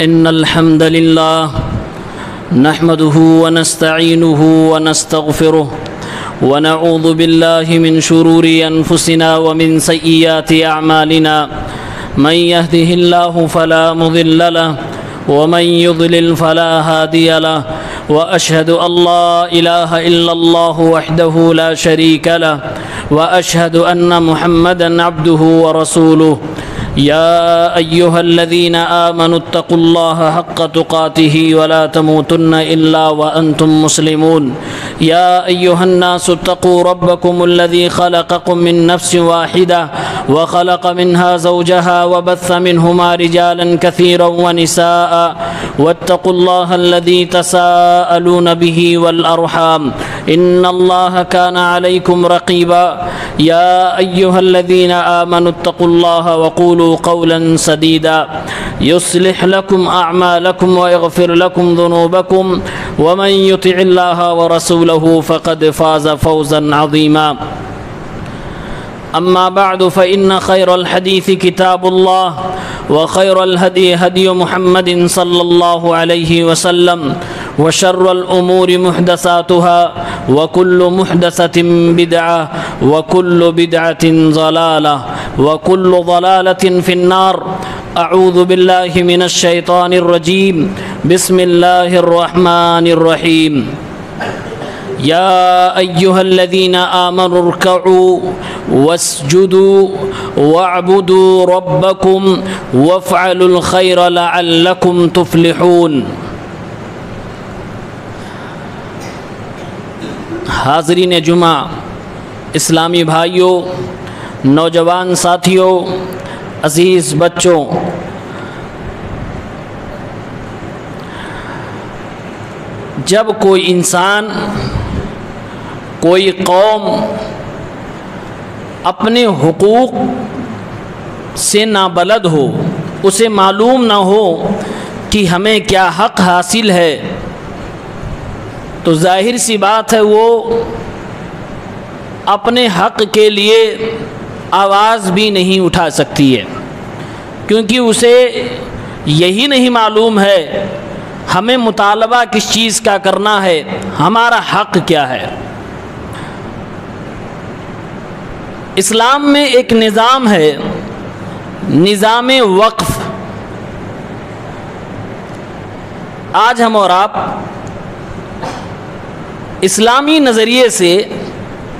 إن الحمد لله نحمده ونستعينه ونستغفره ونعوذ بالله من شرور أنفسنا ومن سيئات أعمالنا من يهده الله فلا مضل له ومن يضلل فلا هادي له وأشهد أن لا إله إلا الله وحده لا شريك له وأشهد أن محمدًا عبده ورسوله يا أيها الذين آمنوا اتقوا الله حق تقاته ولا تموتن إلا وأنتم مسلمون يا أيها الناس اتقوا ربكم الذي خلقكم من نفس واحدة وخلق منها زوجها وبث منهما رجالا كثيرا ونساء واتقوا الله الذي تساءلون به والأرحام إن الله كان عليكم رقيبا يا أيها الذين آمنوا اتقوا الله وقولوا قولا سديدا يصلح لكم أعمالكم ويغفر لكم ذنوبكم ومن يطع الله ورسوله فقد فاز فوزا عظيما أما بعد فإن خير الحديث كتاب الله وخير الهدي هدي محمد صلى الله عليه وسلم وشر الأمور محدثاتها وكل محدثة بدعة وكل بدعة ضلالة وكل ضلالة في النار أعوذ بالله من الشيطان الرجيم بسم الله الرحمن الرحيم يا أيها الذين آمنوا اركعوا واسجدوا واعبدوا ربكم وافعلوا الخير لعلكم تفلحون۔ حاضرین جمعہ، اسلامی بھائیوں، نوجوان ساتھیوں، عزیز بچوں، جب کوئی انسان، کوئی قوم اپنے حقوق سے نابلد ہو، اسے معلوم نہ ہو کہ ہمیں کیا حق حاصل ہے، تو ظاہر سی بات ہے وہ اپنے حق کے لیے آواز بھی نہیں اٹھا سکتی ہے، کیونکہ اسے یہی نہیں معلوم ہے ہمیں مطالبہ کس چیز کا کرنا ہے، ہمارا حق کیا ہے۔ اسلام میں ایک نظام ہے، نظام وقف۔ آج ہم اور آپ اسلامی نظریے سے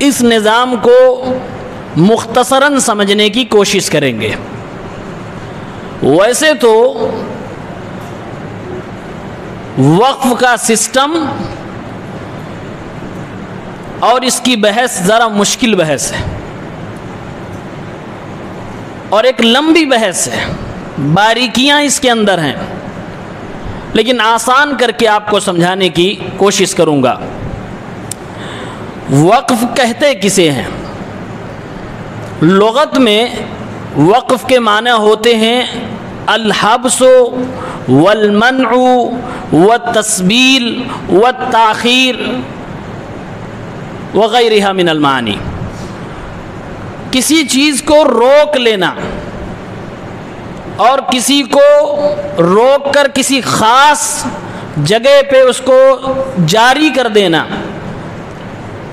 اس نظام کو مختصراً سمجھنے کی کوشش کریں گے۔ ویسے تو وقف کا سسٹم اور اس کی بحث ذرا مشکل بحث ہے اور ایک لمبی بحث ہے، باریکیاں اس کے اندر ہیں، لیکن آسان کر کے آپ کو سمجھانے کی کوشش کروں گا۔ وقف کہتے کسے ہیں؟ لغت میں وقف کے معنی ہوتے ہیں الحبس والمنع والتسبیل والتاخیر وغیرہ من المعانی۔ کسی چیز کو روک لینا اور کسی کو روک کر کسی خاص جگہ پہ اس کو جاری کر دینا،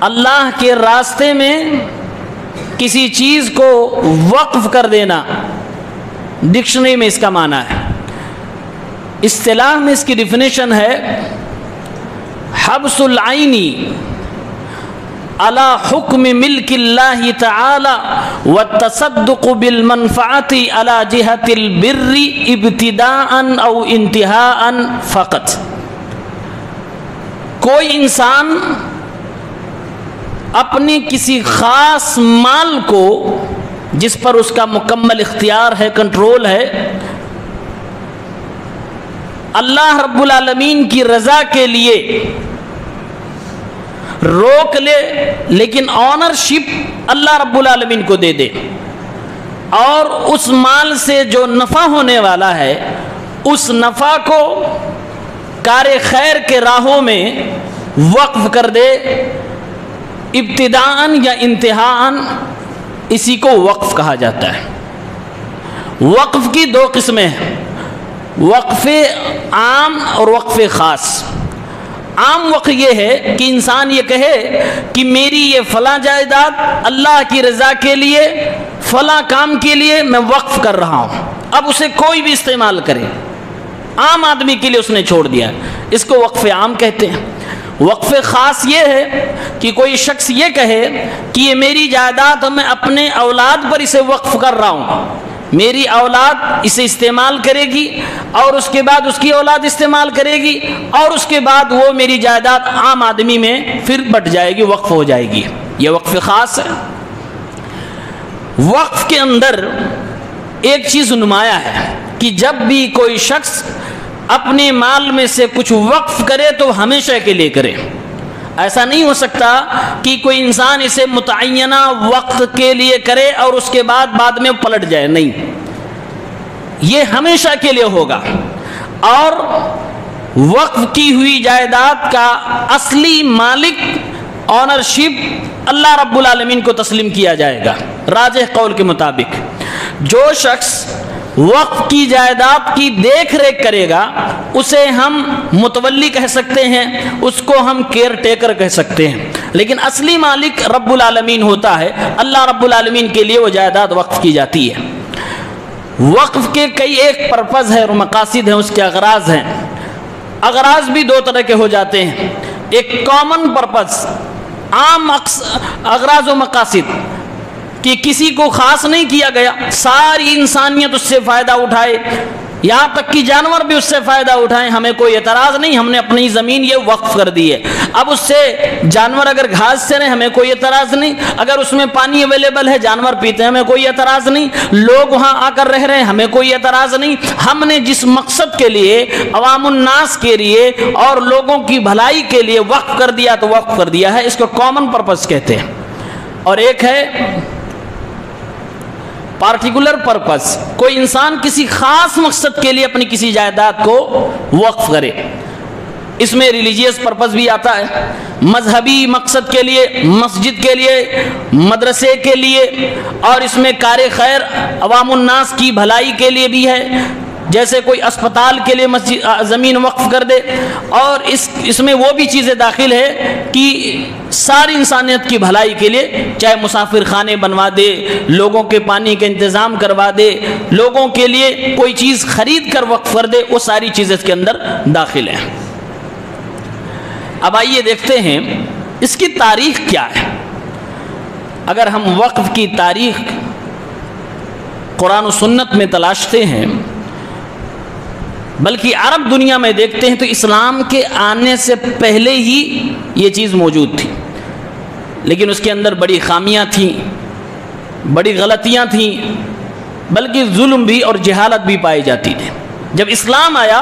اللہ کے راستے میں کسی چیز کو وقف کر دینا، ڈکشنری میں اس کا معنی ہے۔ اصطلاح میں اس کی ڈیفینیشن ہے حبس العین علی حکم ملک اللہ تعالی والتصدق بالمنفعۃ علی جہۃ البر ابتداء او انتہاء فقط۔ کوئی انسان اپنے کسی خاص مال کو، جس پر اس کا مکمل اختیار ہے، کنٹرول ہے، اللہ رب العالمین کی رضا کے لیے روک لے، لیکن آنرشپ اللہ رب العالمین کو دے دے، اور اس مال سے جو نفع ہونے والا ہے اس نفع کو کار خیر کے راہوں میں وقف کر دے، ابتداءً یا انتہاءً، اسی کو وقف کہا جاتا ہے۔ وقف کی دو قسمیں ہیں، وقف عام اور وقف خاص۔ عام وقف یہ ہے کہ انسان یہ کہے کہ میری یہ فلاں جائیداد اللہ کی رضا کے لیے فلاں کام کے لیے میں وقف کر رہا ہوں، اب اسے کوئی بھی استعمال کرے، عام آدمی کے لیے اس نے چھوڑ دیا، اس کو وقف عام کہتے ہیں۔ وقف خاص یہ ہے کہ کوئی شخص یہ کہے کہ یہ میری جائیداد میں اپنے اولاد پر اسے وقف کر رہا ہوں، میری اولاد اسے استعمال کرے گی اور اس کے بعد اس کی اولاد استعمال کرے گی اور اس کے بعد وہ میری جائیداد عام آدمی میں پھر بٹ جائے گی، وقف ہو جائے گی، یہ وقف خاص ہے۔ وقف کے اندر ایک چیز نمایاں ہے کہ جب بھی کوئی شخص اپنے مال میں سے کچھ وقف کرے تو ہمیشہ کے لیے کرے، ایسا نہیں ہو سکتا کہ کوئی انسان اسے متعینہ وقت کے لیے کرے اور اس کے بعد میں پلٹ جائے، نہیں، یہ ہمیشہ کے لیے ہوگا۔ اور وقف کی ہوئی جائیداد کا اصلی مالک آنرشپ اللہ رب العالمین کو تسلیم کیا جائے گا۔ راجح قول کے مطابق جو شخص وقف کی جائیداد کی دیکھ ریکھ کرے گا اسے ہم متولی کہہ سکتے ہیں، اس کو ہم کیئر ٹیکر کہہ سکتے ہیں، لیکن اصلی مالک رب العالمین ہوتا ہے، اللہ رب العالمین کے لیے وہ جائیداد وقف کی جاتی ہے۔ وقف کے کئی ایک پرپز ہے اور مقاصد ہیں، اس کے اغراض ہیں۔ اغراض بھی دو طرح کے ہو جاتے ہیں، ایک کامن پرپز، عام اغراض و مقاصد کہ کسی کو خاص نہیں کیا گیا، ساری انسانیت اس سے فائدہ اٹھائے، یہاں تک کہ جانور بھی اس سے فائدہ اٹھائیں، ہمیں کوئی اعتراض نہیں، ہم نے اپنی زمین یہ وقف کر دی ہے، اب اس سے جانور اگر گھاس سے رہیں ہمیں کوئی اعتراض نہیں، اگر اس میں پانی اویلیبل ہے جانور پیتے ہیں ہمیں کوئی اعتراض نہیں، لوگ وہاں آ کر رہ رہے ہیں ہمیں کوئی اعتراض نہیں، ہم نے جس مقصد کے لیے عوام الناس کے لیے اور لوگوں کی بھلائی کے لیے وقف کر دیا تو وقف کر دیا ہے، اس کو کامن پرپز کہتے ہیں۔ اور ایک ہے پارٹیکولر پرپز، کوئی انسان کسی خاص مقصد کے لیے اپنی کسی جائیداد کو وقف کرے، اس میں ریلیجیس پرپز بھی آتا ہے، مذہبی مقصد کے لیے، مسجد کے لیے، مدرسے کے لیے، اور اس میں کار خیر عوام الناس کی بھلائی کے لیے بھی ہے، جیسے کوئی اسپتال کے لیے زمین وقف کر دے، اور اس میں وہ بھی چیزیں داخل ہے کہ ساری انسانیت کی بھلائی کے لیے، چاہے مسافر خانے بنوا دے، لوگوں کے پانی کا انتظام کروا دے، لوگوں کے لیے کوئی چیز خرید کر وقف کر دے، وہ ساری چیزیں اس کے اندر داخل ہیں۔ اب آئیے دیکھتے ہیں اس کی تاریخ کیا ہے۔ اگر ہم وقف کی تاریخ قرآن و سنت میں تلاشتے ہیں، بلکہ عرب دنیا میں دیکھتے ہیں، تو اسلام کے آنے سے پہلے ہی یہ چیز موجود تھی، لیکن اس کے اندر بڑی خامیاں تھیں، بڑی غلطیاں تھیں، بلکہ ظلم بھی اور جہالت بھی پائی جاتی تھی۔ جب اسلام آیا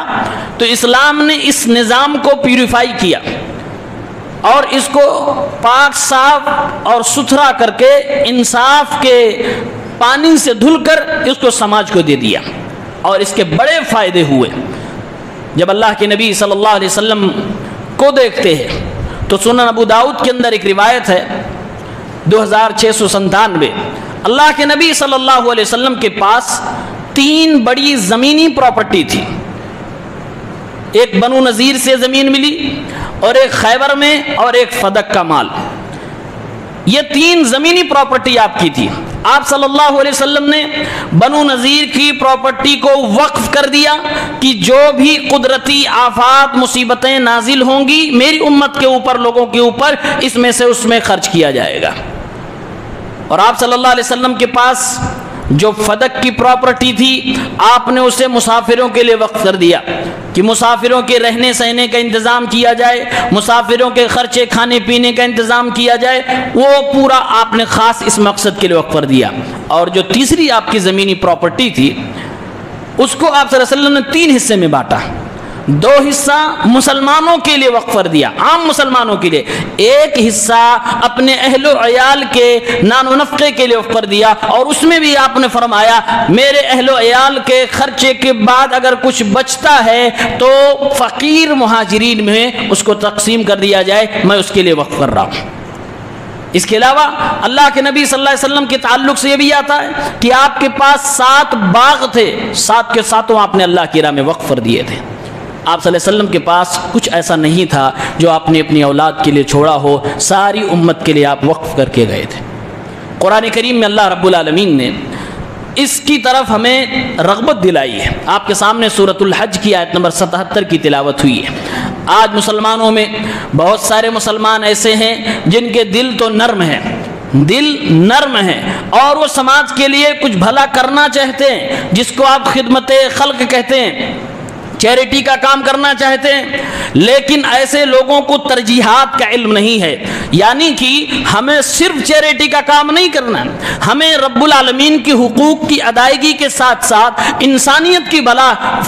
تو اسلام نے اس نظام کو پیوریفائی کیا اور اس کو پاک صاف اور ستھرا کر کے انصاف کے پانی سے دھل کر اس کو سماج کو دے دیا، اور اس کے بڑے فائدے ہوئے۔ جب اللہ کے نبی صلی اللہ علیہ وسلم کو دیکھتے ہیں تو سنن ابو داؤد کے اندر ایک روایت ہے 2697، اللہ کے نبی صلی اللہ علیہ وسلم کے پاس 3 بڑی زمینی پراپرٹی تھی، ایک بنو نذیر سے زمین ملی، اور ایک خیبر میں، اور ایک فدق کا مال۔ یہ 3 زمینی پراپرٹی آپ کی تھی۔ آپ صلی اللہ علیہ وسلم نے بنو نذیر کی پراپرٹی کو وقف کر دیا کہ جو بھی قدرتی آفات مصیبتیں نازل ہوں گی میری امت کے اوپر، لوگوں کے اوپر، اس میں سے اس میں خرچ کیا جائے گا۔ اور آپ صلی اللہ علیہ وسلم کے پاس جو فدق کی پراپرٹی تھی آپ نے اسے مسافروں کے لیے وقف کر دیا کہ مسافروں کے رہنے سہنے کا انتظام کیا جائے، مسافروں کے خرچے کھانے پینے کا انتظام کیا جائے، وہ پورا آپ نے خاص اس مقصد کے لیے وقف کر دیا۔ اور جو تیسری آپ کی زمینی پراپرٹی تھی اس کو آپ صلی اللہ علیہ وسلم نے 3 حصے میں بانٹا، 2 حصہ مسلمانوں کے لیے وقف کر دیا، عام مسلمانوں کے لیے، ایک حصہ اپنے اہل و عیال کے نان و نفقے کے لیے وقف کر دیا، اور اس میں بھی آپ نے فرمایا میرے اہل و عیال کے خرچے کے بعد اگر کچھ بچتا ہے تو فقیر مہاجرین میں اس کو تقسیم کر دیا جائے، میں اس کے لیے وقف کر رہا ہوں۔ اس کے علاوہ اللہ کے نبی صلی اللہ علیہ وسلم کے تعلق سے یہ بھی آتا ہے کہ آپ کے پاس 7 باغ تھے، 7 کے 7 آپ نے اللہ کی راہ میں وقف کر دیے تھے۔ آپ صلی اللہ علیہ وسلم کے پاس کچھ ایسا نہیں تھا جو آپ نے اپنی اولاد کے لیے چھوڑا ہو، ساری امت کے لیے آپ وقف کر کے گئے تھے۔ قرآن کریم میں اللہ رب العالمین نے اس کی طرف ہمیں رغبت دلائی ہے۔ آپ کے سامنے سورۃ الحج کی آیت نمبر 77 کی تلاوت ہوئی ہے۔ آج مسلمانوں میں بہت سارے مسلمان ایسے ہیں جن کے دل تو نرم ہیں، دل نرم ہے اور وہ سماج کے لیے کچھ بھلا کرنا چاہتے ہیں، جس کو آپ خدمت خلق کہتے ہیں، چیریٹی کا کام کرنا چاہتے ہیں، لیکن ایسے لوگوں کو ترجیحات کا علم نہیں ہے۔ یعنی کہ ہمیں صرف چیریٹی کا کام نہیں کرنا، ہمیں رب العالمین کی حقوق کی ادائیگی کے ساتھ ساتھ انسانیت کی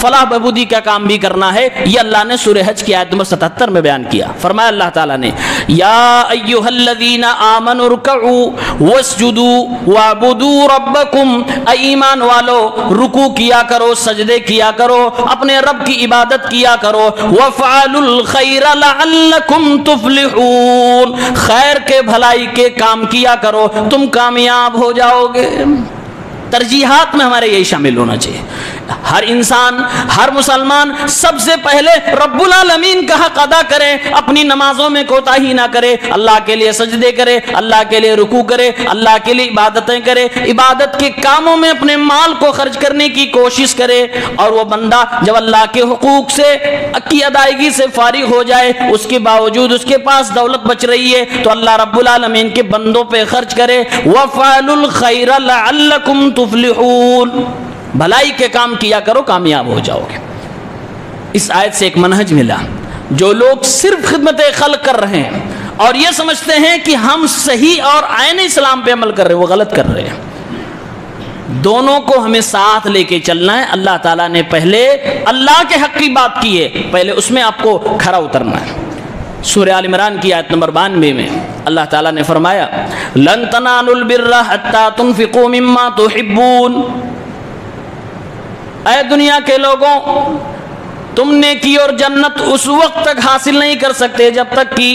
فلاح بہبودی کا کام بھی کرنا ہے۔ یہ اللہ نے سورہ حج کی آیت نمبر 77 میں بیان کیا۔ فرمایا اللہ تعالیٰ نے، یا ایھا الذین آمنوا ارکعوا واسجدوا واعبدوا ربکم، اے ایمان والو رکوع کیا کرو، سجدے کیا کرو، اپنے رب کی عبادت کیا کرو، وَفْعَلُوا الْخَيْرَ لَعَلَّكُمْ تُفْلِحُونَ، خیر کے بھلائی کے کام کیا کرو، تم کامیاب ہو جاؤ گے۔ ترجیحات میں ہمارے یہی شامل ہونا چاہیے۔ ہر انسان، ہر مسلمان سب سے پہلے رب العالمین کا حق ادا کرے، اپنی نمازوں میں کوتاہی نہ کرے، اللہ کے لیے سجدے کرے، اللہ کے لیے رکوع کرے، اللہ کے لیے عبادتیں کرے، عبادت کے کاموں میں اپنے مال کو خرچ کرنے کی کوشش کرے۔ اور وہ بندہ جب اللہ کے حقوق سے کی ادائیگی سے فارغ ہو جائے، اس کے باوجود اس کے پاس دولت بچ رہی ہے تو اللہ رب العالمین کے بندوں پہ خرچ کرے۔ وَفْعَلُوا الْخَيْرَ لَعَلَّكُمْ تُفْلِحُونَ، بھلائی کے کام کیا کرو، کامیاب ہو جاؤ گے۔ اس آیت سے ایک منہج ملا۔ جو لوگ صرف خدمت خلق کر رہے ہیں اور یہ سمجھتے ہیں کہ ہم صحیح اور عین اسلام پہ عمل کر رہے ہیں، وہ غلط کر رہے ہیں۔ دونوں کو ہمیں ساتھ لے کے چلنا ہے۔ اللہ تعالیٰ نے پہلے اللہ کے حق کی بات کی ہے، پہلے اس میں آپ کو کھڑا اترنا ہے۔ سورہ آل عمران کی آیت نمبر 92 میں اللہ تعالیٰ نے فرمایا، لن تنالوا البر حتى تنفقوا مما تحبون، اے دنیا کے لوگوں، تم نیکی اور جنت اس وقت تک حاصل نہیں کر سکتے جب تک کہ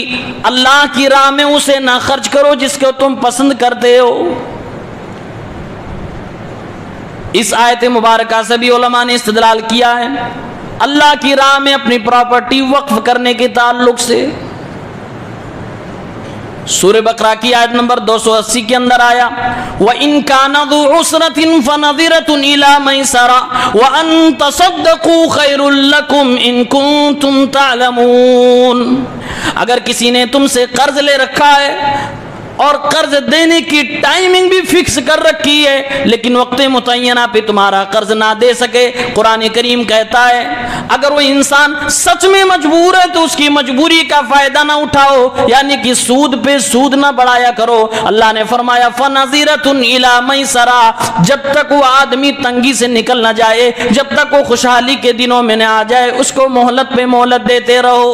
اللہ کی راہ میں اسے نہ خرچ کرو جس کو تم پسند کرتے ہو۔ اس آیت مبارکہ سے بھی علماء نے استدلال کیا ہے اللہ کی راہ میں اپنی پراپرٹی وقف کرنے کے تعلق سے۔ سورہ بقرہ کی آیت نمبر 280 کے اندر آیا، وَإِن كَانَ ذُو عُسْرَةٍ فَنَظِرَةٌ إِلَىٰ مَيْسَرَةٍ وَأَن تَصَدَّقُوا خَيْرٌ لَّكُمْ إِن كُنتُمْ تَعْلَمُونَ، اگر کسی نے تم سے قرض لے رکھا ہے اور قرض دینے کی ٹائمنگ بھی فکس کر رکھی ہے لیکن وقت متعینہ پہ تمہارا قرض نہ دے سکے، قرآن کریم کہتا ہے اگر وہ انسان سچ میں مجبور ہے تو اس کی مجبوری کا فائدہ نہ اٹھاؤ، یعنی کہ سود پہ سود نہ بڑھایا کرو۔ اللہ نے فرمایا فَنَظِرَةٌ إِلَىٰ مَيْسَرَةٍ، جب تک وہ آدمی تنگی سے نکل نہ جائے، جب تک وہ خوشحالی کے دنوں میں نہ آ جائے، اس کو مہلت پہ مہلت دیتے رہو۔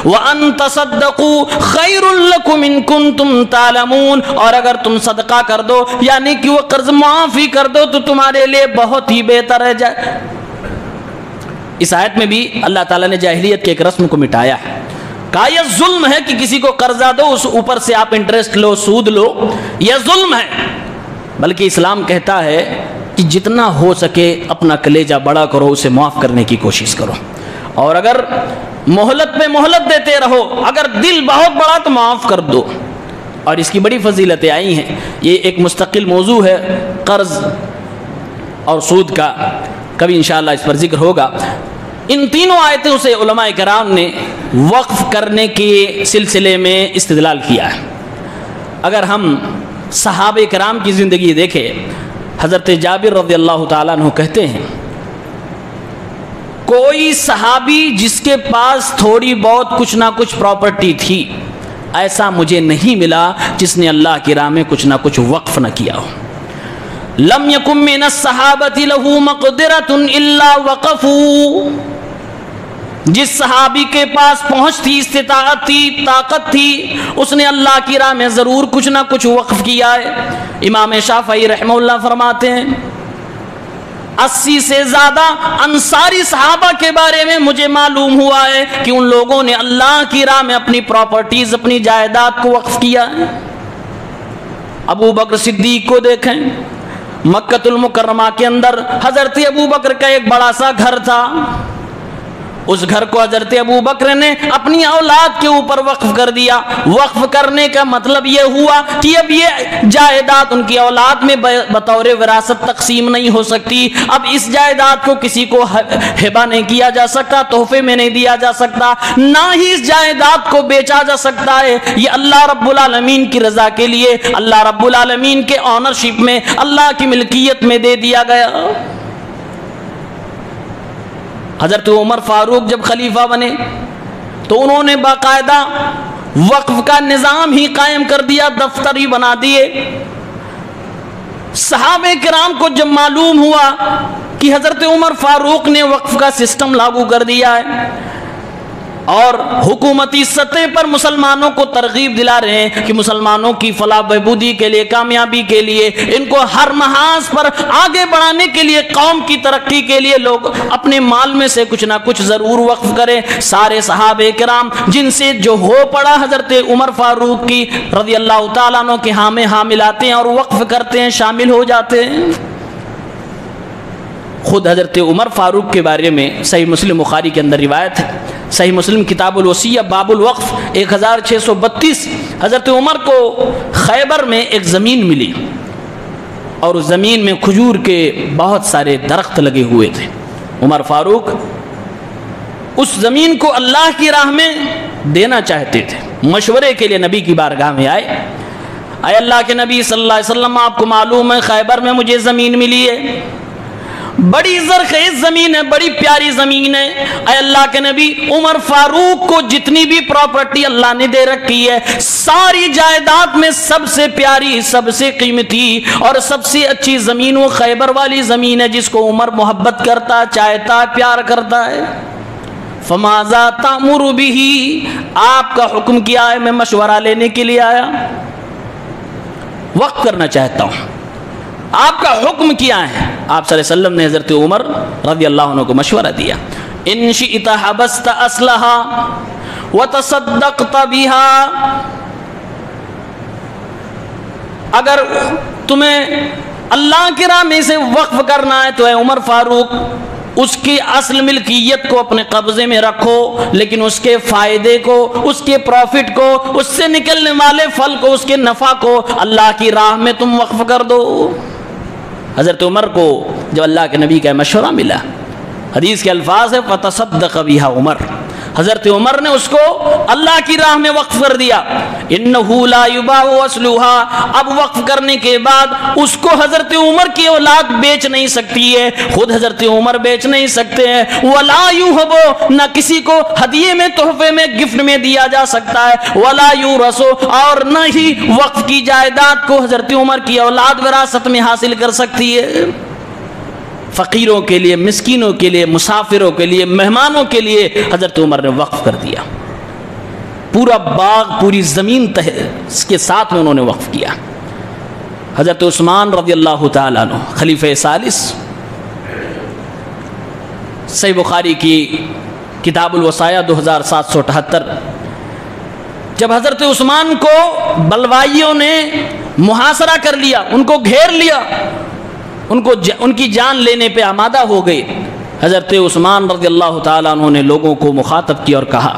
وَأَن تَصَدَّقُوا خَيْرٌ لَّكُمْ إِن كُنتُمْ تعلمون، اور اگر تم صدقہ کر دو یعنی کہ وہ قرض معافی کر دو تو تمہارے لیے بہت ہی بہتر ہے۔ اس آیت میں بھی اللہ تعالیٰ نے جاہلیت کے ایک رسم کو مٹایا ہے، کہا یہ ظلم ہے کہ کسی کو قرضہ دو اس اوپر سے آپ انٹرسٹ لو، سود لو، یہ ظلم ہے۔ بلکہ اسلام کہتا ہے کہ جتنا ہو سکے اپنا کلیجہ بڑا کرو، اسے معاف کرنے کی کوشش کرو، اور اگر مہلت پہ مہلت دیتے رہو، اگر دل بہت بڑا تو معاف کر دو۔ اور اس کی بڑی فضیلتیں آئی ہیں، یہ ایک مستقل موضوع ہے قرض اور سود کا، کبھی انشاءاللہ اس پر ذکر ہوگا۔ ان تینوں آیتوں سے علماء کرام نے وقف کرنے کے سلسلے میں استدلال کیا ہے۔ اگر ہم صحابہ کرام کی زندگی دیکھیں، حضرت جابر رضی اللہ تعالیٰ عنہ کہتے ہیں کوئی صحابی جس کے پاس تھوڑی بہت کچھ نہ کچھ پراپرٹی تھی ایسا مجھے نہیں ملا جس نے اللہ کی راہ میں کچھ نہ کچھ وقف نہ کیا ہو۔ لم یکن من الصحابۃ لہ مقدرۃ الا وقفوا، جس صحابی کے پاس پہنچ تھی، استطاعت تھی، طاقت تھی، اس نے اللہ کی راہ میں ضرور کچھ نہ کچھ وقف کیا ہے۔ امام شافعی رحمہ اللہ فرماتے ہیں 80 سے زیادہ انصاری صحابہ کے بارے میں مجھے معلوم ہوا ہے کہ ان لوگوں نے اللہ کی راہ میں اپنی پراپرٹیز، اپنی جائیداد کو وقف کیا ہے۔ ابو بکر صدیق کو دیکھیں، مکہ المکرمہ کے اندر حضرت ابو بکر کا ایک بڑا سا گھر تھا، اس گھر کو حضرت ابو بکر نے اپنی اولاد کے اوپر وقف کر دیا۔ وقف کرنے کا مطلب یہ ہوا کہ اب یہ جائیداد ان کی اولاد میں بطور وراثت تقسیم نہیں ہو سکتی، اب اس جائیداد کو کسی کو ہبہ نہیں کیا جا سکتا، تحفے میں نہیں دیا جا سکتا، نہ ہی اس جائیداد کو بیچا جا سکتا ہے، یہ اللہ رب العالمین کی رضا کے لیے اللہ رب العالمین کے آنرشپ میں، اللہ کی ملکیت میں دے دیا گیا۔ حضرت عمر فاروق جب خلیفہ بنے تو انہوں نے باقاعدہ وقف کا نظام ہی قائم کر دیا، دفتر ہی بنا دیے۔ صحابہ کرام کو جب معلوم ہوا کہ حضرت عمر فاروق نے وقف کا سسٹم لاگو کر دیا ہے اور حکومتی سطح پر مسلمانوں کو ترغیب دلا رہے ہیں کہ مسلمانوں کی فلاح بہبودی کے لیے، کامیابی کے لیے، ان کو ہر محاذ پر آگے بڑھانے کے لیے، قوم کی ترقی کے لیے لوگ اپنے مال میں سے کچھ نہ کچھ ضرور وقف کریں، سارے صحابہ کرام جن سے جو ہو پڑا حضرت عمر فاروق کی رضی اللہ تعالیٰ عنہ کے ہاں میں حامل آتے ہیں اور وقف کرتے ہیں، شامل ہو جاتے ہیں۔ خود حضرت عمر فاروق کے بارے میں صحیح مسلم بخاری کے اندر روایت ہے، صحیح مسلم کتاب الوصیہ باب الوقف 1632، حضرت عمر کو خیبر میں ایک زمین ملی اور اس زمین میں کھجور کے بہت سارے درخت لگے ہوئے تھے۔ عمر فاروق اس زمین کو اللہ کی راہ میں دینا چاہتے تھے، مشورے کے لیے نبی کی بارگاہ میں آئے، اے اللہ کے نبی صلی اللہ علیہ وسلم، آپ کو معلوم ہے خیبر میں مجھے زمین ملی ہے، بڑی زرخیز زمین ہے، بڑی پیاری زمین ہے، اے اللہ کے نبی عمر فاروق کو جتنی بھی پراپرٹی اللہ نے دے رکھی ہے، ساری جائیداد میں سب سے پیاری، سب سے قیمتی اور سب سے اچھی زمین وہ خیبر والی زمین ہے جس کو عمر محبت کرتا، چاہتا، پیار کرتا ہے۔ فماذا تأمر به، آپ کا حکم کیا ہے؟ میں مشورہ لینے کے لیے آیا، وقف کرنا چاہتا ہوں، آپ کا حکم کیا ہے؟ آپ صلی اللہ علیہ وسلم نے حضرت عمر رضی اللہ عنہ کو مشورہ دیا، ان شئت حبست اصلها وتصدقت بها، اگر تمہیں اللہ کی راہ میں سے وقف کرنا ہے تو اے عمر فاروق اس کی اصل ملکیت کو اپنے قبضے میں رکھو، لیکن اس کے فائدے کو، اس کے پروفٹ کو، اس سے نکلنے والے پھل کو، اس کے نفع کو اللہ کی راہ میں تم وقف کر دو۔ حضرت عمر کو جب اللہ کے نبی کا مشورہ ملا، حدیث کے الفاظ ہے فتصدق بها عمر، حضرت عمر نے اس کو اللہ کی راہ میں وقف کر دیا۔ انہ لا یباع اصلها، اب وقف کرنے کے بعد اس کو حضرت عمر کی اولاد بیچ نہیں سکتی ہے، خود حضرت عمر بیچ نہیں سکتے ہیں، ولا یوہب، نہ کسی کو ہدیے میں، تحفے میں، گفٹ میں دیا جا سکتا ہے، ولا یورث، اور نہ ہی وقف کی جائیداد کو حضرت عمر کی اولاد وراثت میں حاصل کر سکتی ہے۔ فقیروں کے لیے، مسکینوں کے لیے، مسافروں کے لیے، مہمانوں کے لیے حضرت عمر نے وقف کر دیا، پورا باغ، پوری زمین اس کے ساتھ میں انہوں نے وقف کیا۔ حضرت عثمان رضی اللہ تعالیٰ عنہ خلیفہ ثالث، صحیح بخاری کی کتاب الوصایا 2778، جب حضرت عثمان کو بلوائیوں نے محاصرہ کر لیا، ان کو گھیر لیا، ان کی جان لینے پہ آمادہ ہو گئے، حضرت عثمان رضی اللہ تعالیٰ عنہ نے لوگوں کو مخاطب کیا اور کہا،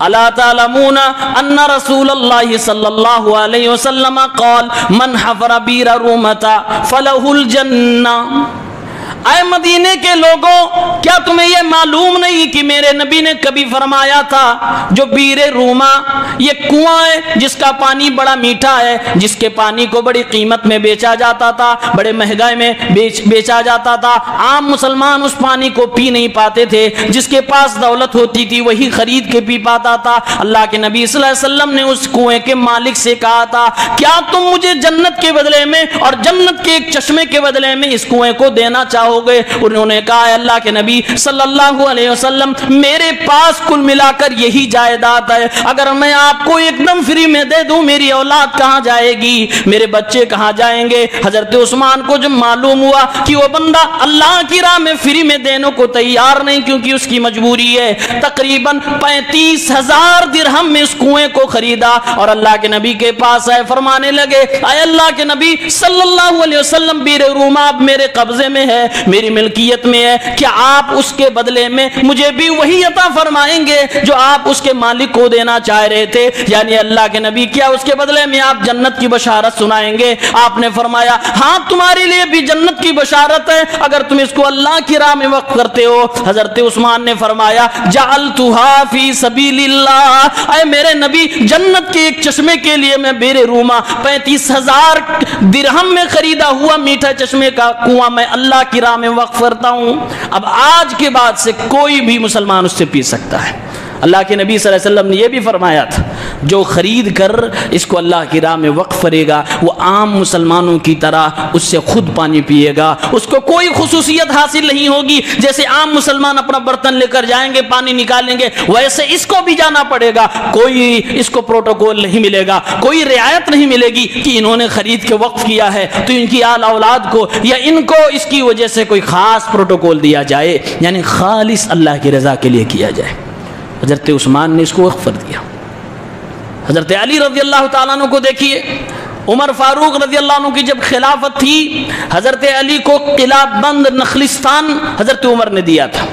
الا تعلمون ان رسول اللہ صلی اللہ علیہ وسلم قال من حفر بئر رومۃ فلہ الجنہ، اے مدینے کے لوگوں، کیا تمہیں یہ معلوم نہیں کہ میرے نبی نے کبھی فرمایا تھا جو بئر روما، یہ کنواں ہے جس کا پانی بڑا میٹھا ہے، جس کے پانی کو بڑی قیمت میں بیچا جاتا تھا، بڑے مہنگائی میں بیچا جاتا تھا، عام مسلمان اس پانی کو پی نہیں پاتے تھے، جس کے پاس دولت ہوتی تھی وہی خرید کے پی پاتا تھا۔ اللہ کے نبی صلی اللہ علیہ وسلم نے اس کنویں کے مالک سے کہا تھا، کیا تم مجھے جنت کے بدلے میں اور جنت کے ایک چشمے کے بدلے میں اس کنویں کو دینا چاہو ہو گئے. انہوں نے کہا اے اللہ کے نبی صلی اللہ علیہ وسلم میرے پاس کل ملا کر یہی جائیداد ہے, اگر میں آپ کو ایک دم فری میں دے دوں میری اولاد کہاں جائے گی, میرے بچے کہاں جائیں گے؟ حضرت عثمان کو جب معلوم ہوا کہ وہ بندہ اللہ کی راہ میں فری میں دینے کو تیار نہیں کیونکہ اس کی مجبوری ہے, تقریباً 35,000 درہم میں اس کنویں کو خریدا اور اللہ کے نبی کے پاس آئے, فرمانے لگے اے اللہ کے نبی صلی اللہ علیہ وسلم بیر روما اب میرے قبضے میں ہے, میری ملکیت میں ہے, کیا آپ اس کے بدلے میں مجھے بھی وہی عطا فرمائیں گے جو آپ اس کے مالک کو دینا چاہ رہے تھے؟ یعنی اللہ کے نبی کیا اس کے بدلے میں آپ جنت کی بشارت سنائیں گے؟ آپ نے فرمایا ہاں تمہارے لیے بھی جنت کی بشارت ہے اگر تم اس کو اللہ کی راہ میں وقف کرتے ہو. حضرت عثمان نے فرمایا جعلتها فی سبیل اللہ, اے میرے نبی جنت کے ایک چشمے کے لیے میں بیر روما 35,000 درہم میں خریدا ہوا میٹھا چشمے کا کنواں میں اللہ کی راہ میں وقف کرتا ہوں. اب آج کے بعد سے کوئی بھی مسلمان اس سے پی سکتا ہے. اللہ کے نبی صلی اللہ علیہ وسلم نے یہ بھی فرمایا تھا جو خرید کر اس کو اللہ کی راہ میں وقف کرے گا وہ عام مسلمانوں کی طرح اس سے خود پانی پیے گا, اس کو کوئی خصوصیت حاصل نہیں ہوگی. جیسے عام مسلمان اپنا برتن لے کر جائیں گے پانی نکالیں گے ویسے اس کو بھی جانا پڑے گا, کوئی اس کو پروٹوکول نہیں ملے گا, کوئی رعایت نہیں ملے گی کہ انہوں نے خرید کے وقف کیا ہے تو ان کی آل اولاد کو یا ان کو اس کی وجہ سے کوئی خاص پروٹوکول دیا جائے, یعنی خالص اللہ کی رضا کے لیے کیا جائے. حضرت عثمان نے اس کو وقف کر دیا. حضرت علی رضی اللہ تعالیٰ عنہ کو دیکھیے, عمر فاروق رضی اللہ عنہ کی جب خلافت تھی حضرت علی کو قلعہ بند نخلستان حضرت عمر نے دیا تھا,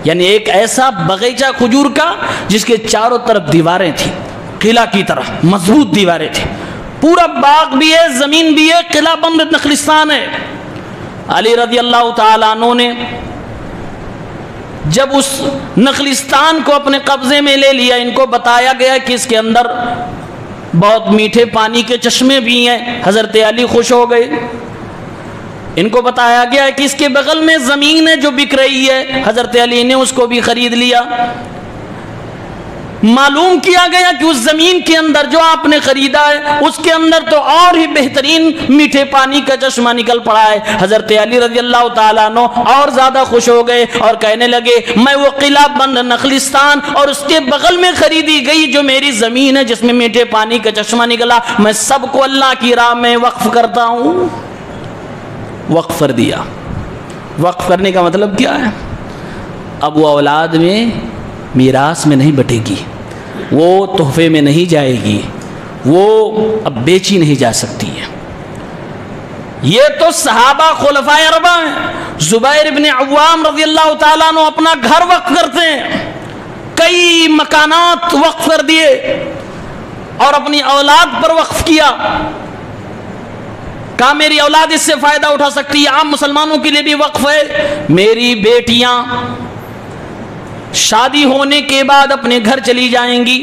یعنی ایک ایسا باغیچہ کھجور کا جس کے چاروں طرف دیواریں تھیں, قلعہ کی طرح مضبوط دیواریں تھیں, پورا باغ بھی ہے زمین بھی ہے, قلعہ بند نخلستان ہے. علی رضی اللہ تعالیٰ عنہ نے جب اس نخلستان کو اپنے قبضے میں لے لیا, ان کو بتایا گیا کہ اس کے اندر بہت میٹھے پانی کے چشمے بھی ہیں, حضرت علی خوش ہو گئے. ان کو بتایا گیا کہ اس کے بغل میں زمین ہے جو بک رہی ہے, حضرت علی نے اس کو بھی خرید لیا. معلوم کیا گیا کہ اس زمین کے اندر جو آپ نے خریدا ہے اس کے اندر تو اور ہی بہترین میٹھے پانی کا چشمہ نکل پڑا ہے. حضرت علی رضی اللہ تعالیٰ عنہ اور زیادہ خوش ہو گئے اور کہنے لگے میں وہ قلعہ بند نخلستان اور اس کے بغل میں خریدی گئی جو میری زمین ہے جس میں میٹھے پانی کا چشمہ نکلا میں سب کو اللہ کی راہ میں وقف کرتا ہوں. وقف کر دیا. وقف کرنے کا مطلب کیا ہے؟ اب وہ اولاد میں میراث میں نہیں بٹے گی, وہ تحفے میں نہیں جائے گی, وہ اب بیچی نہیں جا سکتی ہے. یہ تو صحابہ خلفائے اربعہ ہیں. زبیر بن عوام رضی اللہ تعالیٰ عنہ اپنا گھر وقف کرتے ہیں, کئی مکانات وقف کر دیے اور اپنی اولاد پر وقف کیا. کہا میری اولاد اس سے فائدہ اٹھا سکتی ہے. عام مسلمانوں کے لیے بھی وقف ہے, میری بیٹیاں شادی ہونے کے بعد اپنے گھر چلی جائیں گی,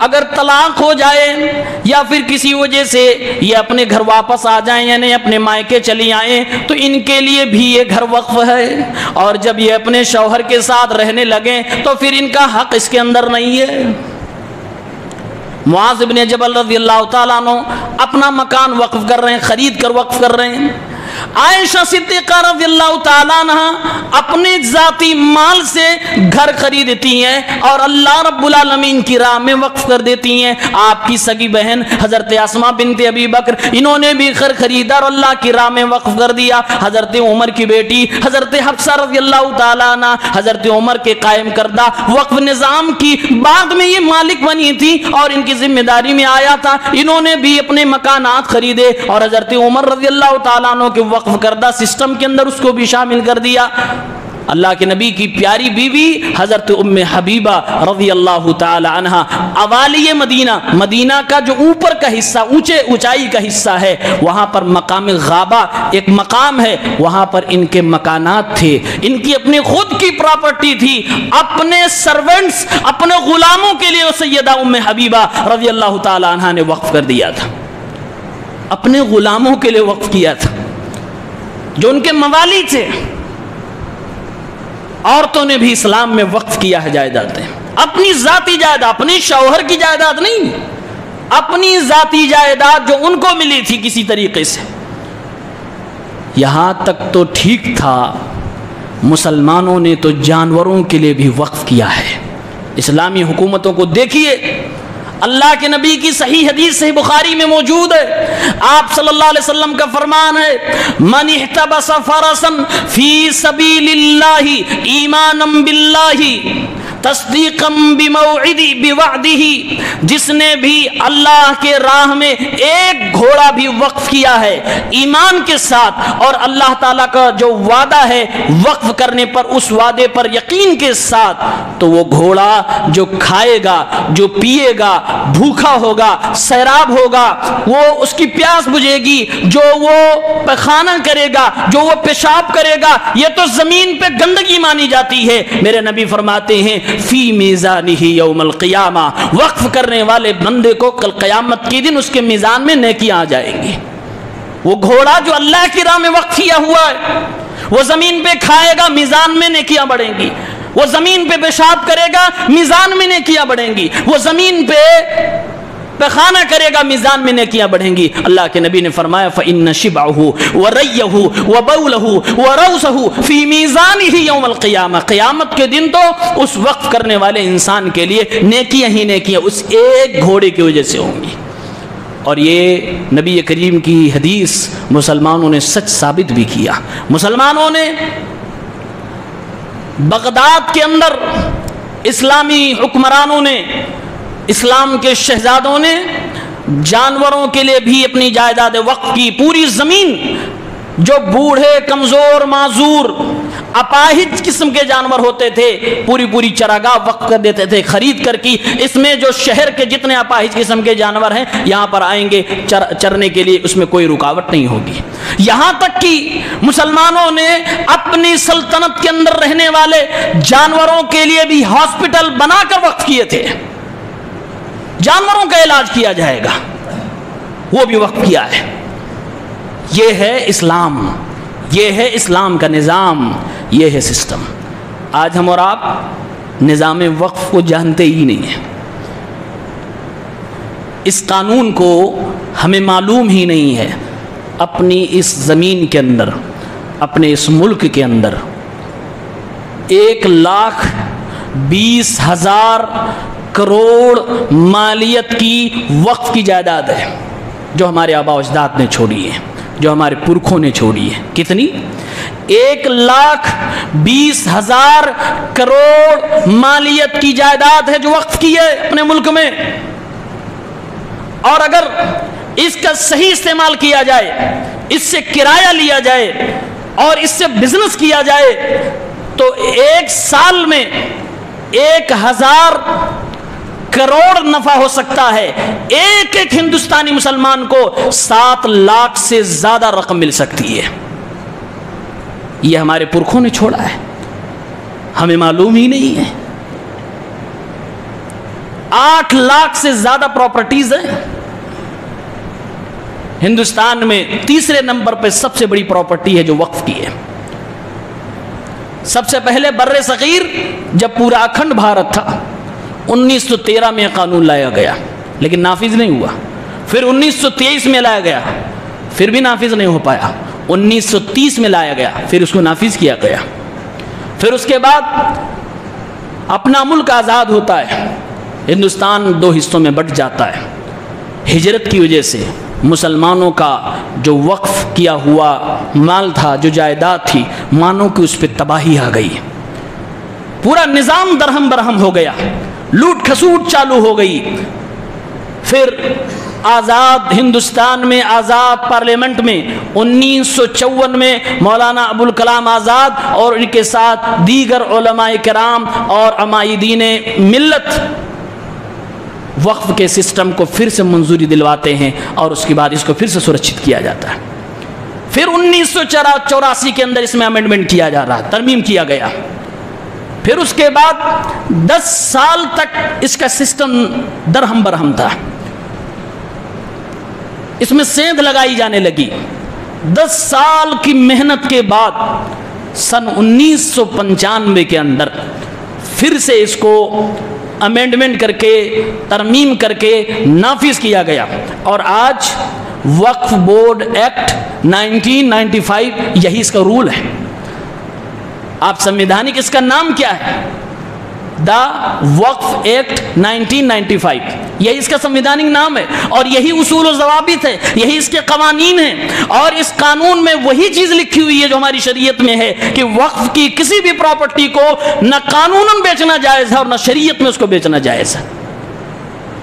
اگر طلاق ہو جائے یا پھر کسی وجہ سے یہ اپنے گھر واپس آ جائیں یعنی اپنے مائکے چلی آئیں تو ان کے لیے بھی یہ گھر وقف ہے, اور جب یہ اپنے شوہر کے ساتھ رہنے لگیں تو پھر ان کا حق اس کے اندر نہیں ہے. معاذ بن جبل رضی اللہ تعالیٰ عنہ اپنا مکان وقف کر رہے ہیں, خرید کر وقف کر رہے ہیں. عائشہ صدیقہ رضی اللہ تعالیٰ عنہ اپنے ذاتی مال سے گھر خریدتی ہیں اور اللہ رب العالمین کی راہ میں وقف کر دیتی ہیں. آپ کی سگی بہن حضرت اسماء بنت ابی بکر انہوں نے بھی گھر خریدا اور اللہ کی راہ میں وقف کر دیا. حضرت عمر کی بیٹی حضرت حفصہ رضی اللہ تعالیٰ عنہ حضرت عمر کے قائم کردہ وقف نظام کی بعد میں یہ مالک بنی تھی اور ان کی ذمہ داری میں آیا تھا. انہوں نے بھی اپنے مکانات خریدے اور حضرت عمر رضی اللہ تعالیٰ عنہ کے وقف کردہ سسٹم کے اندر اس کو بھی شامل کر دیا. اللہ کے نبی کی پیاری بیوی حضرت ام حبیبہ رضی اللہ تعالی عنہ اوالی مدینہ, مدینہ کا جو اوپر کا حصہ اونچائی کا حصہ ہے وہاں پر مقام غابہ ایک مقام ہے, وہاں پر ان کے مکانات تھے, ان کی اپنی خود کی پراپرٹی تھی. اپنے سرونٹس اپنے غلاموں کے لیے سیدہ ام حبیبہ رضی اللہ تعالی عنہ نے وقف کر دیا تھا, اپنے غلاموں کے لیے وقف کیا تھا جو ان کے موالی تھے. عورتوں نے بھی اسلام میں وقف کیا ہے جائیدادیں, اپنی ذاتی جائیداد, اپنی شوہر کی جائیداد نہیں, اپنی ذاتی جائیداد جو ان کو ملی تھی کسی طریقے سے. یہاں تک تو ٹھیک تھا، مسلمانوں نے تو جانوروں کے لیے بھی وقف کیا ہے۔ اسلامی حکومتوں کو دیکھیے، اللہ کے نبی کی صحیح حدیث صحیح بخاری میں موجود ہے، آپ صلی اللہ علیہ وسلم کا فرمان ہے، من احتبس فرسا فی سبیل اللہ ایمانا باللہ تصدیقا بوعدہ، جس نے بھی اللہ کے راہ میں ایک گھوڑا بھی وقف کیا ہے ایمان کے ساتھ، اور اللہ تعالیٰ کا جو وعدہ ہے وقف کرنے پر، اس وعدے پر یقین کے ساتھ، تو وہ گھوڑا جو کھائے گا، جو پیے گا، بھوکا ہوگا، سیراب ہوگا، وہ اس کی پیاس بجھے گی، جو وہ پخانہ کرے گا، جو وہ پیشاب کرے گا، یہ تو زمین پہ گندگی مانی جاتی ہے۔ میرے نبی فرماتے ہیں فی میزانہ یوم القیامہ، وقف کرنے والے بندے کو کل قیامت کے دن اس کے میزان میں نیکیاں آ جائیں گی۔ وہ گھوڑا جو اللہ کی راہ میں وقف کیا ہوا ہے، وہ زمین پہ کھائے گا، میزان میں نیکیاں بڑھیں گی۔ وہ زمین پہ پیشاب کرے گا، میزان میں نیکیاں بڑھیں گی۔ وہ زمین پہ پخانہ کرے گا، میزان میں نیکیاں بڑھیں گی۔ اللہ کے نبی نے فرمایا فَإِنَّ شِبْعَهُ وَرَيَّهُ وَبَوْلَهُ وَرَوْسَهُ فِي مِيزَانِهِ يَوْمَ الْقِيَامَةِ، قیامت کے دن تو اس وقف کرنے والے انسان کے لیے نیکیاں ہی نیکیاں اس ایک گھوڑے کی وجہ سے ہوں گی۔ اور یہ نبی کریم کی حدیث مسلمانوں نے سچ ثابت بھی کیا۔ مسلمانوں نے بغداد کے اندر اسلامی حکمرانوں نے، اسلام کے شہزادوں نے جانوروں کے لیے بھی اپنی جائیداد وقف کی۔ پوری زمین جو بوڑھے، کمزور، معذور، اپاہج قسم کے جانور ہوتے تھے، پوری چراگاہ وقف کر دیتے تھے خرید کر کی۔ اس میں جو شہر کے جتنے اپاہج قسم کے جانور ہیں یہاں پر آئیں گے چرنے کے لیے، اس میں کوئی رکاوٹ نہیں ہوگی۔ یہاں تک کہ مسلمانوں نے اپنی سلطنت کے اندر رہنے والے جانوروں کے لیے بھی ہاسپٹل بنا کر وقف کیے تھے، جانوروں کا علاج کیا جائے گا، وہ بھی وقف کیا ہے۔ یہ ہے اسلام، یہ ہے اسلام کا نظام، یہ ہے سسٹم۔ آج ہم اور آپ نظام وقف کو جانتے ہی نہیں ہیں، اس قانون کو ہمیں معلوم ہی نہیں ہے۔ اپنی اس زمین کے اندر، اپنے اس ملک کے اندر 1,20,000 کروڑ مالیت کی وقف کی جائیداد ہے جو ہمارے آباء و اجداد نے چھوڑی ہے، جو ہمارے پرکھوں نے چھوڑی ہے۔ کتنی؟ 1,20,000 کروڑ مالیت کی جائیداد ہے جو وقف کی ہے اپنے ملک میں۔ اور اگر اس کا صحیح استعمال کیا جائے، اس سے کرایہ لیا جائے اور اس سے بزنس کیا جائے، تو ایک سال میں 1,000 کروڑ نفع ہو سکتا ہے۔ ایک ایک ہندوستانی مسلمان کو 7 لاکھ سے زیادہ رقم مل سکتی ہے۔ یہ ہمارے پرکھوں نے چھوڑا ہے، ہمیں معلوم ہی نہیں ہے۔ 8 لاکھ سے زیادہ پراپرٹیز ہیں ہندوستان میں۔ تیسرے نمبر پہ سب سے بڑی پراپرٹی ہے جو وقف کی ہے۔ سب سے پہلے بر صغیر جب پورا اکھنڈ بھارت تھا، 1913 میں قانون لایا گیا لیکن نافذ نہیں ہوا۔ پھر 1923 میں لایا گیا، پھر بھی نافذ نہیں ہو پایا۔ 1930 میں لایا گیا، پھر اس کو نافذ کیا گیا۔ پھر اس کے بعد اپنا ملک آزاد ہوتا ہے، ہندوستان 2 حصوں میں بٹ جاتا ہے۔ ہجرت کی وجہ سے مسلمانوں کا جو وقف کیا ہوا مال تھا، جو جائیداد تھی، مانو کہ اس پہ تباہی آ گئی، پورا نظام درہم برہم ہو گیا، لوٹ کھسوٹ چالو ہو گئی۔ پھر آزاد ہندوستان میں، آزاد پارلیمنٹ میں 1954 میں مولانا ابوالکلام آزاد اور ان کے ساتھ دیگر علماء کرام اور عمائدین ملت وقف کے سسٹم کو پھر سے منظوری دلواتے ہیں اور اس کے بعد اس کو پھر سے سرکشت کیا جاتا ہے۔ پھر 1984 کے اندر اس میں امینڈمنٹ کیا جا رہا، ترمیم کیا گیا۔ پھر اس کے بعد 10 سال تک اس کا سسٹم درہم برہم تھا، اس میں سیندھ لگائی جانے لگی۔ 10 سال کی محنت کے بعد سن 1995 کے اندر پھر سے اس کو امینڈمنٹ کر کے، ترمیم کر کے نافذ کیا گیا، اور آج وقف بورڈ ایکٹ 1995 یہی اس کا رول ہے. آپ سنویدھانک اس کا نام کیا ہے؟ دا وقف ایکٹ 1995 یہی اس کا سنویدھانک نام ہے، اور یہی اصول و ضوابط ہے، یہی اس کے قوانین ہیں. اور اس قانون میں وہی چیز لکھی ہوئی ہے جو ہماری شریعت میں ہے کہ وقف کی کسی بھی پراپرٹی کو نہ قانوناً بیچنا جائز ہے اور نہ شریعت میں اس کو بیچنا جائز ہے.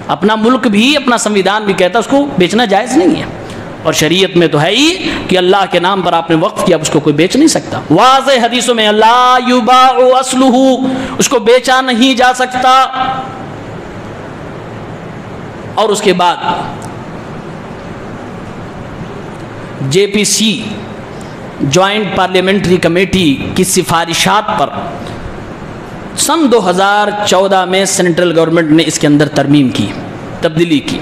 اپنا ملک بھی، اپنا سنویدھان بھی کہتا ہے اس کو بیچنا جائز نہیں ہے، اور شریعت میں تو ہے ہی کہ اللہ کے نام پر آپ نے وقف کیا، اس کو کوئی بیچ نہیں سکتا. واضح حدیثوں میں لا یباع اصلہ، اس کو بیچا نہیں جا سکتا. اور اس کے بعد جے پی سی جوائنٹ پارلیمنٹری کمیٹی کی سفارشات پر سن 2014 میں سینٹرل گورنمنٹ نے اس کے اندر ترمیم کی، تبدیلی کی.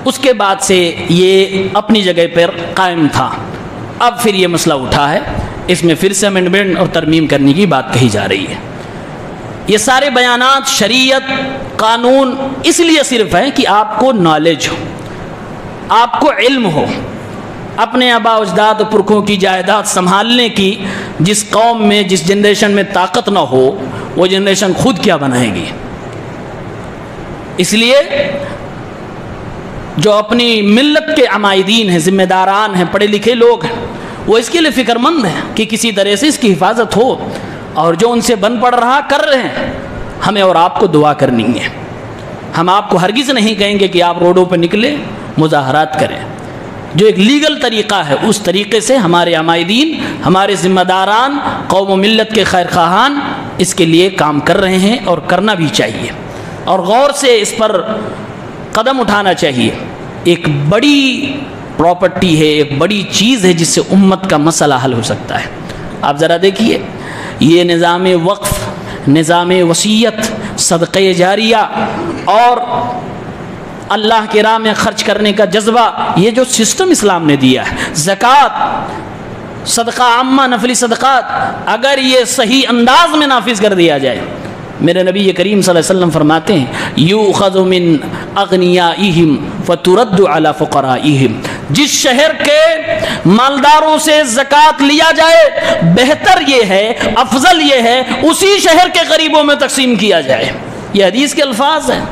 اس کے بعد سے یہ اپنی جگہ پر قائم تھا. اب پھر یہ مسئلہ اٹھا ہے، اس میں پھر سے امینڈمنٹ اور ترمیم کرنے کی بات کہی جا رہی ہے. یہ سارے بیانات شریعت، قانون اس لیے صرف ہیں کہ آپ کو نالج ہو، آپ کو علم ہو. اپنے آباء و اجداد و پرکھوں کی جائیداد سنبھالنے کی جس قوم میں، جس جنریشن میں طاقت نہ ہو، وہ جنریشن خود کیا بنائے گی. اس لیے جو اپنی ملت کے عمائدین ہیں، ذمہ داران ہیں، پڑھے لکھے لوگ ہیں، وہ اس کے لیے فکر مند ہیں کہ کسی طرح سے اس کی حفاظت ہو. اور جو ان سے بن پڑ رہا کر رہے ہیں، ہمیں اور آپ کو دعا کرنی ہے. ہم آپ کو ہرگز نہیں کہیں گے کہ آپ روڈوں پہ نکلیں، مظاہرات کریں. جو ایک لیگل طریقہ ہے اس طریقے سے ہمارے عمائدین، ہمارے ذمہ داران، قوم و ملت کے خیر خواہان اس کے لیے کام کر رہے ہیں، اور کرنا بھی چاہیے، اور غور سے اس پر قدم اٹھانا چاہیے. ایک بڑی پراپرٹی ہے، ایک بڑی چیز ہے جس سے امت کا مسئلہ حل ہو سکتا ہے. آپ ذرا دیکھیے، یہ نظام وقف، نظام وصیت، صدقہ جاریہ اور اللہ کی راہ میں خرچ کرنے کا جذبہ، یہ جو سسٹم اسلام نے دیا ہے، زکوٰۃ، صدقہ عامہ، نفلی صدقات، اگر یہ صحیح انداز میں نافذ کر دیا جائے، میرے نبی کریم صلی اللہ علیہ وسلم فرماتے ہیں یؤخذ من اغنیائہم فترد علی فقرائہم، جس شہر کے مالداروں سے زکوٰۃ لیا جائے، بہتر یہ ہے، افضل یہ ہے اسی شہر کے غریبوں میں تقسیم کیا جائے. یہ حدیث کے الفاظ ہیں.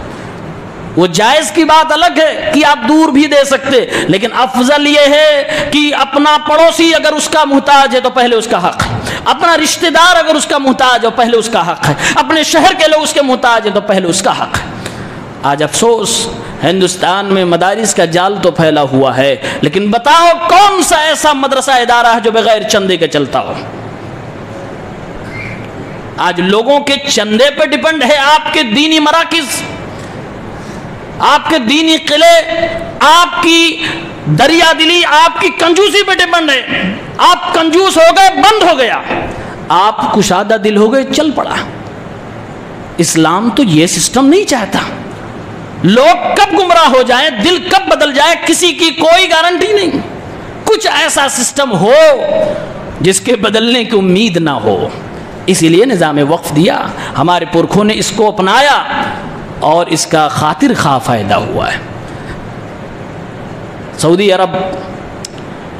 وہ جائز کی بات الگ ہے کہ آپ دور بھی دے سکتے، لیکن افضل یہ ہے کہ اپنا پڑوسی اگر اس کا محتاج ہے تو پہلے اس کا حق ہے، اپنا رشتہ دار اگر اس کا محتاج ہے تو پہلے اس کا حق ہے، اپنے شہر کے لوگ اس کے محتاج ہیں تو پہلے اس کا حق ہے. آج افسوس ہندوستان میں مدارس کا جال تو پھیلا ہوا ہے، لیکن بتاؤ کون سا ایسا مدرسہ ادارہ ہے جو بغیر چندے کے چلتا ہو؟ آج لوگوں کے چندے پہ ڈیپنڈ ہے آپ کے دینی مراکز، آپ کے دینی قلعے، آپ کی دریا دلی، آپ کی کنجوسی پہ ڈیپنڈ ہے. آپ کنجوس ہو گئے، بند ہو گیا. آپ کشادہ دل ہو گئے، چل پڑا. اسلام تو یہ سسٹم نہیں چاہتا. لوگ کب گمراہ ہو جائیں، دل کب بدل جائے، کسی کی کوئی گارنٹی نہیں. کچھ ایسا سسٹم ہو جس کے بدلنے کی امید نہ ہو. اسی لیے نظام وقف دیا، ہمارے پرکھوں نے اس کو اپنایا اور اس کا خاطر خواہ فائدہ ہوا ہے. سعودی عرب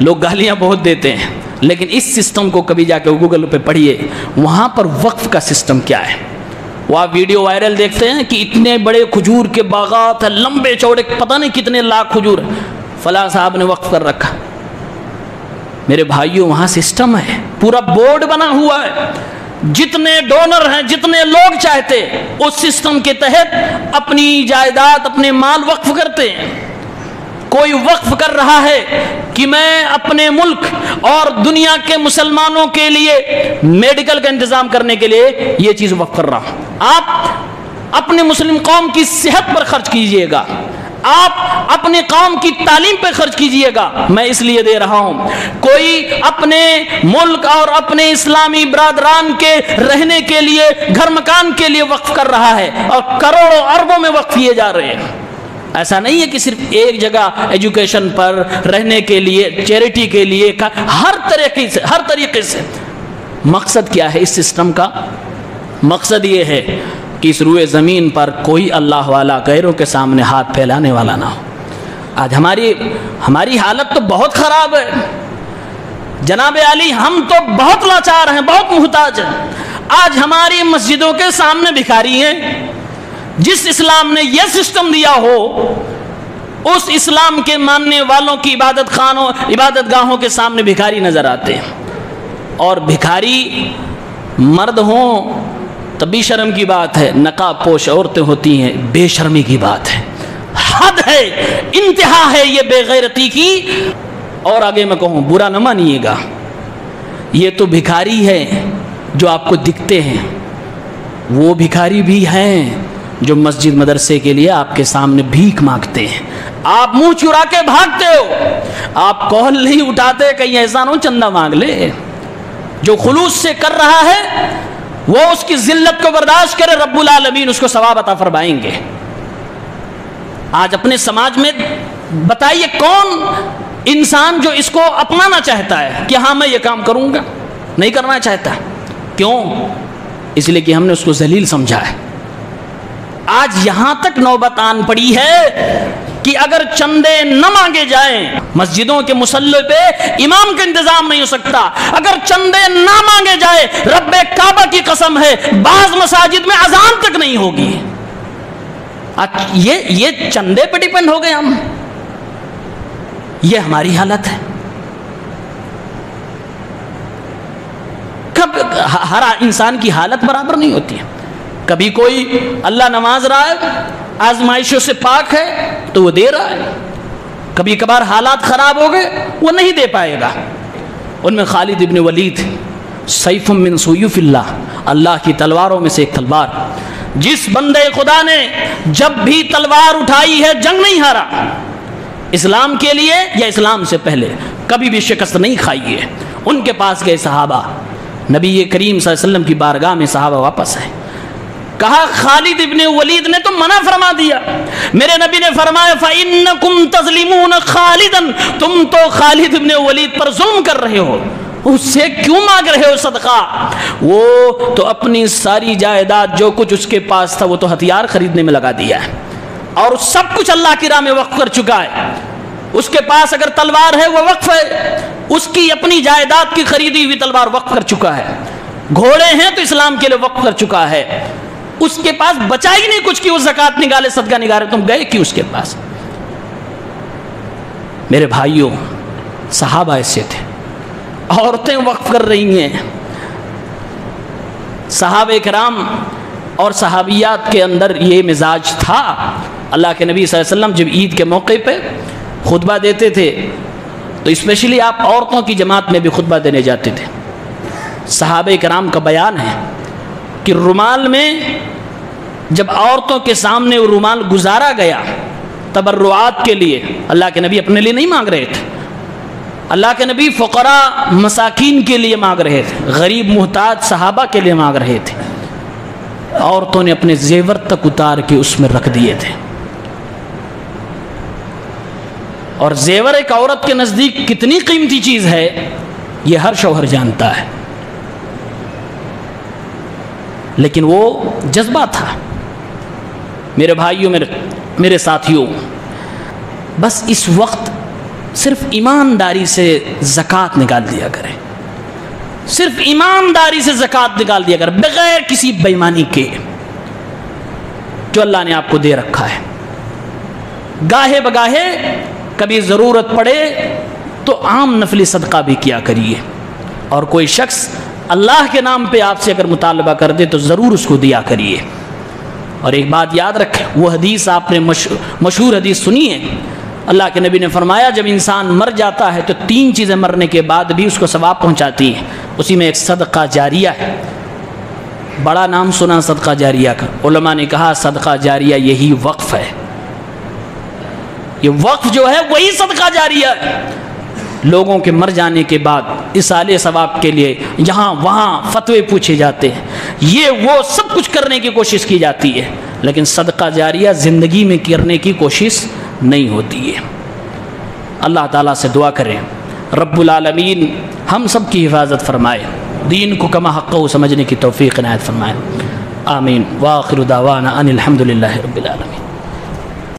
لوگ گالیاں بہت دیتے ہیں، لیکن اس سسٹم کو کبھی جا کے گوگل پہ پڑھیے، وہاں پر وقف کا سسٹم کیا ہے. وہ آپ ویڈیو وائرل دیکھتے ہیں کہ اتنے بڑے کھجور کے باغات ہیں، لمبے چوڑے، پتہ نہیں کتنے لاکھ کھجور، فلاں صاحب نے وقف کر رکھا. میرے بھائیوں، وہاں سسٹم ہے، پورا بورڈ بنا ہوا ہے، جتنے ڈونر ہیں، جتنے لوگ چاہتے اس سسٹم کے تحت اپنی جائیداد، اپنے مال وقف کرتے ہیں. کوئی وقف کر رہا ہے کہ میں اپنے ملک اور دنیا کے مسلمانوں کے لیے میڈیکل کا انتظام کرنے کے لیے یہ چیز وقف کر رہا ہوں. آپ اپنے مسلم قوم کی صحت پر خرچ کیجئے گا، آپ اپنے قوم کی تعلیم پہ خرچ کیجئے گا، میں اس لیے دے رہا ہوں. کوئی اپنے ملک اور اپنے اسلامی برادران کے رہنے کے لیے، گھر مکان کے لیے وقف کر رہا ہے، اور کروڑوں اربوں میں وقف کیے جا رہے ہیں. ایسا نہیں ہے کہ صرف ایک جگہ ایجوکیشن پر، رہنے کے لیے، چیریٹی کے لیے، ہر طریقے سے. مقصد کیا ہے اس سسٹم کا؟ مقصد یہ ہے کہ اس روئے زمین پر کوئی اللہ والا غیروں کے سامنے ہاتھ پھیلانے والا نہ ہو. آج ہماری حالت تو بہت خراب ہے جناب علی، ہم تو بہت لاچار ہیں، بہت محتاج ہیں۔ آج ہماری مسجدوں کے سامنے بھکاری ہیں۔ جس اسلام نے یہ سسٹم دیا ہو اس اسلام کے ماننے والوں کی عبادت گاہوں کے سامنے بھکاری نظر آتے ہیں، اور بھکاری مرد ہوں تب بھی شرم کی بات ہے، نقاب پوش عورتیں ہوتی ہیں بے شرمی کی بات ہے، حد ہے، انتہا ہے یہ بے غیرتی کی۔ اور آگے میں کہوں برا نہ مانیے گا، یہ تو بھکاری ہے جو آپ کو دکھتے ہیں، وہ بھکاری بھی ہیں جو مسجد مدرسے کے لیے آپ کے سامنے بھیک مانگتے ہیں۔ آپ منہ چرا کے بھاگتے ہو، آپ کال نہیں اٹھاتے کہیں ایسا نہ ہو چندہ مانگ لے۔ جو خلوص سے کر رہا ہے وہ اس کی ذلت کو برداشت کرے، رب العالمین اس کو ثواب عطا فرمائیں گے۔ آج اپنے سماج میں بتائیے کون انسان جو اس کو اپنانا چاہتا ہے کہ ہاں میں یہ کام کروں گا؟ نہیں کرنا چاہتا۔ کیوں؟ اس لیے کہ ہم نے اس کو ذلیل سمجھا ہے۔ آج یہاں تک نوبت آن پڑی ہے کہ اگر چندے نہ مانگے جائیں، مسجدوں کے مصلی پہ امام کا انتظام نہیں ہو سکتا، اگر چندے نہ مانگے جائے، رب کعبہ کی قسم ہے بعض مساجد میں اذان تک نہیں ہوگی۔ یہ چندے پہ ڈیپینڈ ہو گئے ہم، یہ ہماری حالت ہے۔ ہر انسان کی حالت برابر نہیں ہوتی ہے، کبھی کوئی اللہ نواز رہا ہے، آزمائشوں سے پاک ہے تو وہ دے رہا ہے، کبھی کبھار حالات خراب ہو گئے وہ نہیں دے پائے گا۔ ان میں خالد ابن ولید سیف من سیوف اللہ، اللہ کی تلواروں میں سے ایک تلوار، جس بندے خدا نے جب بھی تلوار اٹھائی ہے جنگ نہیں ہارا، اسلام کے لیے یا اسلام سے پہلے کبھی بھی شکست نہیں کھائی ہے۔ ان کے پاس گئے صحابہ، نبی کریم صلی اللہ علیہ وسلم کی بارگاہ میں صحابہ واپس آئے، کہا خالد ابن ولید نے تو منع فرما دیا۔ میرے نبی نے فرمایا فَإِنَّكُمْ تَظْلِمُونَ خَالِدًا، تم تو خالد ابن ولید پر ظلم کر رہے ہو، اس سے کیوں مانگ رہے ہو صدقہ؟ وہ تو اپنی ساری جائیداد جو کچھ اس کے پاس تھا وہ تو ہتھیار خریدنے میں لگا دیا ہے، اور سب کچھ اللہ کی راہ میں وقف کر چکا ہے۔ اس کے پاس اگر تلوار ہے وہ وقف ہے، اس کی اپنی جائیداد کی خریدی ہوئی تلوار وقف کر چکا ہے، گھوڑے ہیں تو اسلام کے لیے وقف کر چکا ہے، اس کے پاس بچا ہی نہیں کچھ کہ وہ زکوٰۃ نکالے صدقہ نکالے، تم گئے کہ اس کے پاس؟ میرے بھائیوں، صحابہ ایسے تھے، عورتیں وقف کر رہی ہیں۔ صحابہ کرام اور صحابیات کے اندر یہ مزاج تھا۔ اللہ کے نبی صلی اللہ علیہ وسلم جب عید کے موقع پہ خطبہ دیتے تھے تو اسپیشلی آپ عورتوں کی جماعت میں بھی خطبہ دینے جاتے تھے۔ صحابہ کرام کا بیان ہے کہ رومال میں جب عورتوں کے سامنے وہ رومال گزارا گیا تبرعات کے لیے، اللہ کے نبی اپنے لیے نہیں مانگ رہے تھے، اللہ کے نبی فقراء مساکین کے لیے مانگ رہے تھے، غریب محتاج صحابہ کے لیے مانگ رہے تھے، عورتوں نے اپنے زیور تک اتار کے اس میں رکھ دیے تھے۔ اور زیور ایک عورت کے نزدیک کتنی قیمتی چیز ہے یہ ہر شوہر جانتا ہے، لیکن وہ جذبہ تھا۔ میرے بھائیوں، میرے ساتھیوں، بس اس وقت صرف ایمانداری سے زکوٰۃ نکال دیا کریں، صرف ایمانداری سے زکوٰۃ نکال دیا کریں، بغیر کسی بے ایمانی کے جو اللہ نے آپ کو دے رکھا ہے۔ گاہے بگاہے کبھی ضرورت پڑے تو عام نفلی صدقہ بھی کیا کریے، اور کوئی شخص اللہ کے نام پہ آپ سے اگر مطالبہ کر دے تو ضرور اس کو دیا کریے۔ اور ایک بات یاد رکھیں، وہ حدیث آپ نے مشہور حدیث سنی ہے، اللہ کے نبی نے فرمایا جب انسان مر جاتا ہے تو 3 چیزیں مرنے کے بعد بھی اس کو ثواب پہنچاتی ہیں، اسی میں ایک صدقہ جاریہ ہے۔ بڑا نام سنا صدقہ جاریہ کا، علماء نے کہا صدقہ جاریہ یہی وقف ہے، یہ وقف جو ہے وہی صدقہ جاریہ ہے۔ لوگوں کے مر جانے کے بعد اصالے ثواب کے لیے یہاں وہاں فتوے پوچھے جاتے ہیں، یہ وہ سب کچھ کرنے کی کوشش کی جاتی ہے، لیکن صدقہ جاریہ زندگی میں کرنے کی کوشش نہیں ہوتی ہے۔ اللہ تعالیٰ سے دعا کریں رب العالمین ہم سب کی حفاظت فرمائے، دین کو کما حقہ سمجھنے کی توفیق عنایت فرمائے، آمین۔ وآخر دعوانا ان الحمد للہ رب العالمین۔